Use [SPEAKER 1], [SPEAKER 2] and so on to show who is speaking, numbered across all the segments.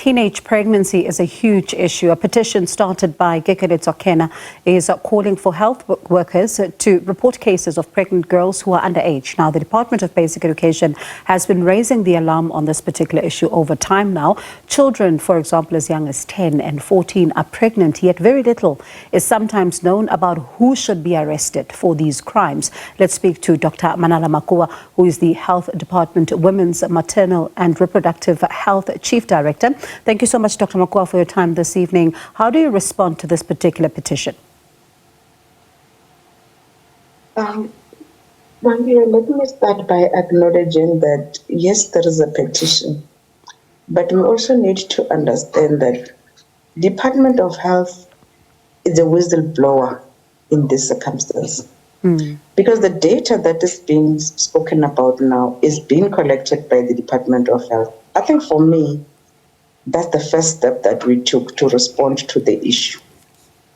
[SPEAKER 1] teenage pregnancy is a huge issue. A petition started by Kekeletso Khena is calling for health workers to report cases of pregnant girls who are underage. Now, the Department of Basic Education has been raising the alarm on this particular issue over time now. Children, for example, as young as 10 and 14 are pregnant, yet very little is sometimes known about who should be arrested for these crimes. Let's speak to Dr. Manala Makua, who is the Health Department Women's, Maternal and Reproductive Health Chief Director. Thank you so much, Dr. Makua, for your time this evening. How do you respond to this particular petition?
[SPEAKER 2] Let me start by acknowledging that, yes, there is a petition, but we also need to understand that Department of Health is a whistleblower in this circumstance. Because the data that is being spoken about now is being collected by the Department of Health. I think for me, that's the first step that we took to respond to the issue,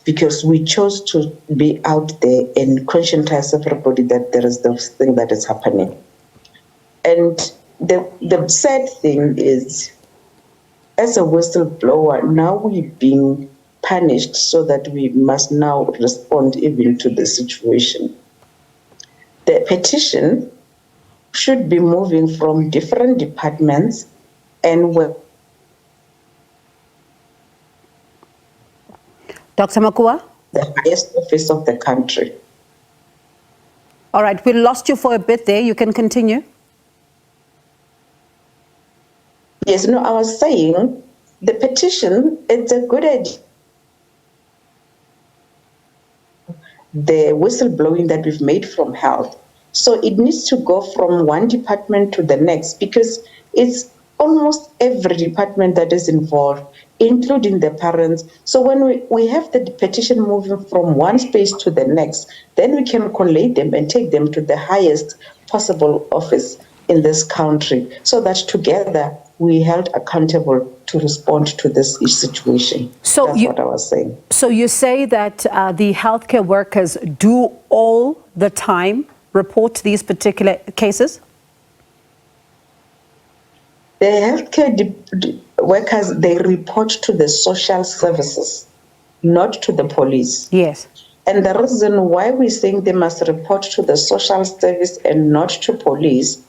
[SPEAKER 2] because we chose to be out there and conscientize everybody that there is this thing that is happening. And the sad thing is, as a whistleblower, now we're being punished so that we must now respond even to the situation. The petition should be moving from different departments and
[SPEAKER 1] Dr. Makua?
[SPEAKER 2] The highest office of the country.
[SPEAKER 1] All right, we lost you for a bit there. You can continue.
[SPEAKER 2] Yes, no, I was saying the petition, it's a good idea. The whistleblowing that we've made from health. So it needs to go from one department to the next, because it's almost every department that is involved, including the parents. So when we have the petition moving from one space to the next, then we can collate them and take them to the highest possible office in this country, so that together we held accountable to respond to this situation. So that's what I was saying.
[SPEAKER 1] So you say that the healthcare workers do all the time report these particular cases?
[SPEAKER 2] The healthcare workers, they report to the social services, not to the police.
[SPEAKER 1] Yes.
[SPEAKER 2] And the reason why we're saying they must report to the social service and not to police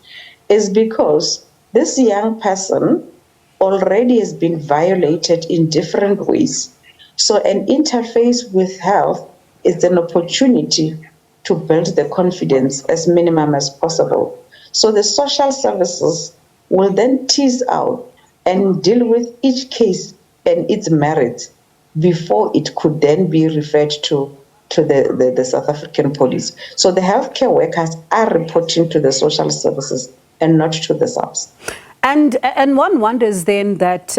[SPEAKER 2] is because this young person already has been violated in different ways. So an interface with health is an opportunity to build the confidence as minimum as possible. So the social services will then tease out and deal with each case and its merits before it could then be referred to the South African police. So the healthcare workers are reporting to the social services and not to the SABC.
[SPEAKER 1] And one wonders then that,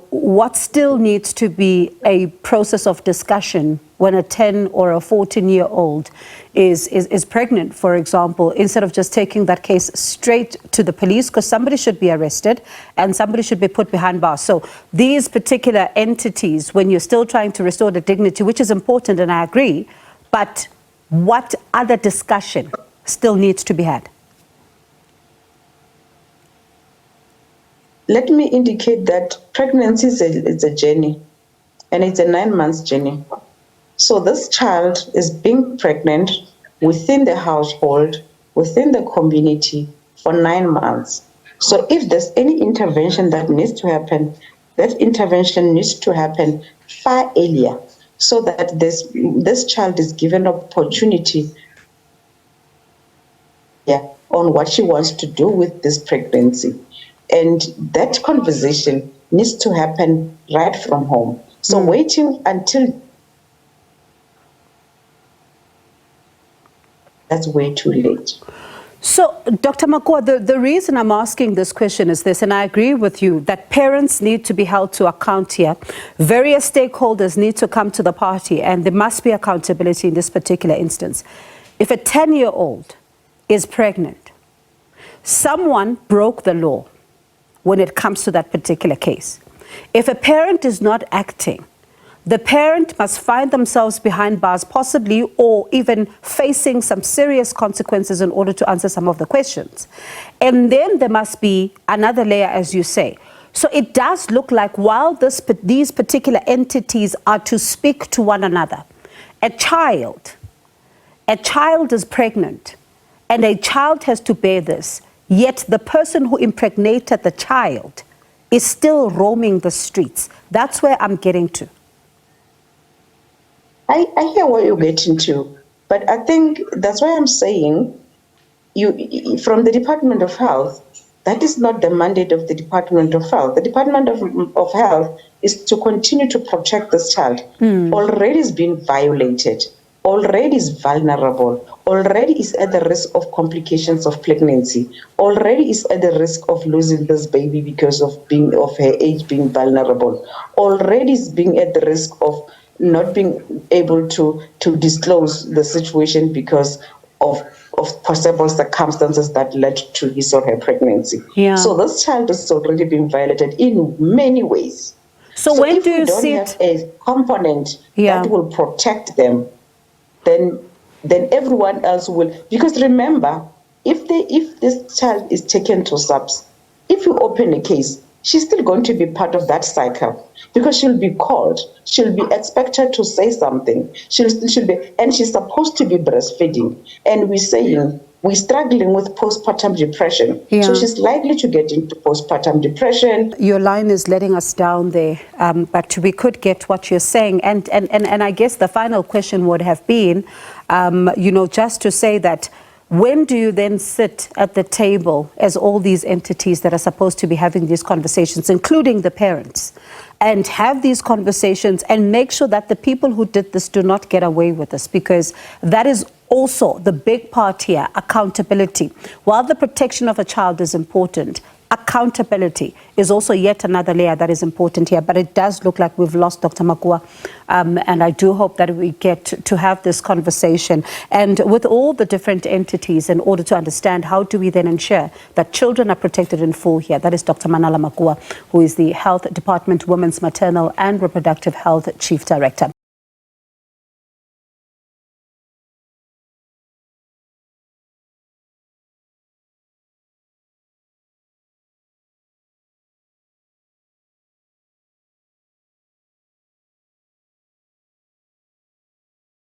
[SPEAKER 1] what still needs to be a process of discussion when a 10 or a 14-year-old is pregnant, for example, instead of just taking that case straight to the police, because somebody should be arrested and somebody should be put behind bars. So these particular entities, when you're still trying to restore the dignity, which is important, and I agree, but what other discussion still needs to be had?
[SPEAKER 2] Let me indicate that pregnancy is a journey, and it's a 9-month journey. So this child is being pregnant within the household, within the community for 9 months. So if there's any intervention that needs to happen, that intervention needs to happen far earlier, so that this child is given opportunity on what she wants to do with this pregnancy. And that conversation needs to happen right from home. So waiting until that's way too late.
[SPEAKER 1] So, Dr. Makua, the reason I'm asking this question is this, and I agree with you, that parents need to be held to account here. Various stakeholders need to come to the party, and there must be accountability in this particular instance. If a 10-year-old is pregnant, someone broke the law when it comes to that particular case. If a parent is not acting, the parent must find themselves behind bars, possibly, or even facing some serious consequences in order to answer some of the questions. And then there must be another layer, as you say, So it does look like while these particular entities are to speak to one another, a child is pregnant and a child has to bear this, yet the person who impregnated the child is still roaming the streets. That's where I'm getting to.
[SPEAKER 2] I hear where you're getting to, but I think that's why I'm saying you from the Department of Health, that is not the mandate of the Department of Health. The Department of Health is to continue to protect this child. Already is being violated, already is vulnerable, already is at the risk of complications of pregnancy, already is at the risk of losing this baby because of her age being vulnerable, already is being at the risk of not being able to disclose the situation because of possible circumstances that led to his or her pregnancy.
[SPEAKER 1] Yeah.
[SPEAKER 2] So this child is already being violated in many ways.
[SPEAKER 1] So when
[SPEAKER 2] if
[SPEAKER 1] do you
[SPEAKER 2] we don't
[SPEAKER 1] see
[SPEAKER 2] have a component
[SPEAKER 1] Yeah.
[SPEAKER 2] that will protect them, then everyone else will. Because remember, if this child is taken to SABC, if you open a case, she's still going to be part of that cycle because she'll be called, she'll be expected to say something, she'll be, and she's supposed to be breastfeeding. And we're struggling with postpartum depression.
[SPEAKER 1] Yeah.
[SPEAKER 2] So she's likely to get into postpartum depression.
[SPEAKER 1] Your line is letting us down there, but we could get what you're saying. And I guess the final question would have been, just to say that when do you then sit at the table as all these entities that are supposed to be having these conversations, including the parents, and have these conversations and make sure that the people who did this do not get away with this? Because that is also the big part here, accountability. While the protection of a child is important, accountability is also yet another layer that is important here. But it does look like we've lost Dr. Makua, and I do hope that we get to have this conversation and with all the different entities in order to understand how do we then ensure that children are protected in full here. That is Dr. Manala Makua, who is the Health Department Women's Maternal and Reproductive Health Chief Director.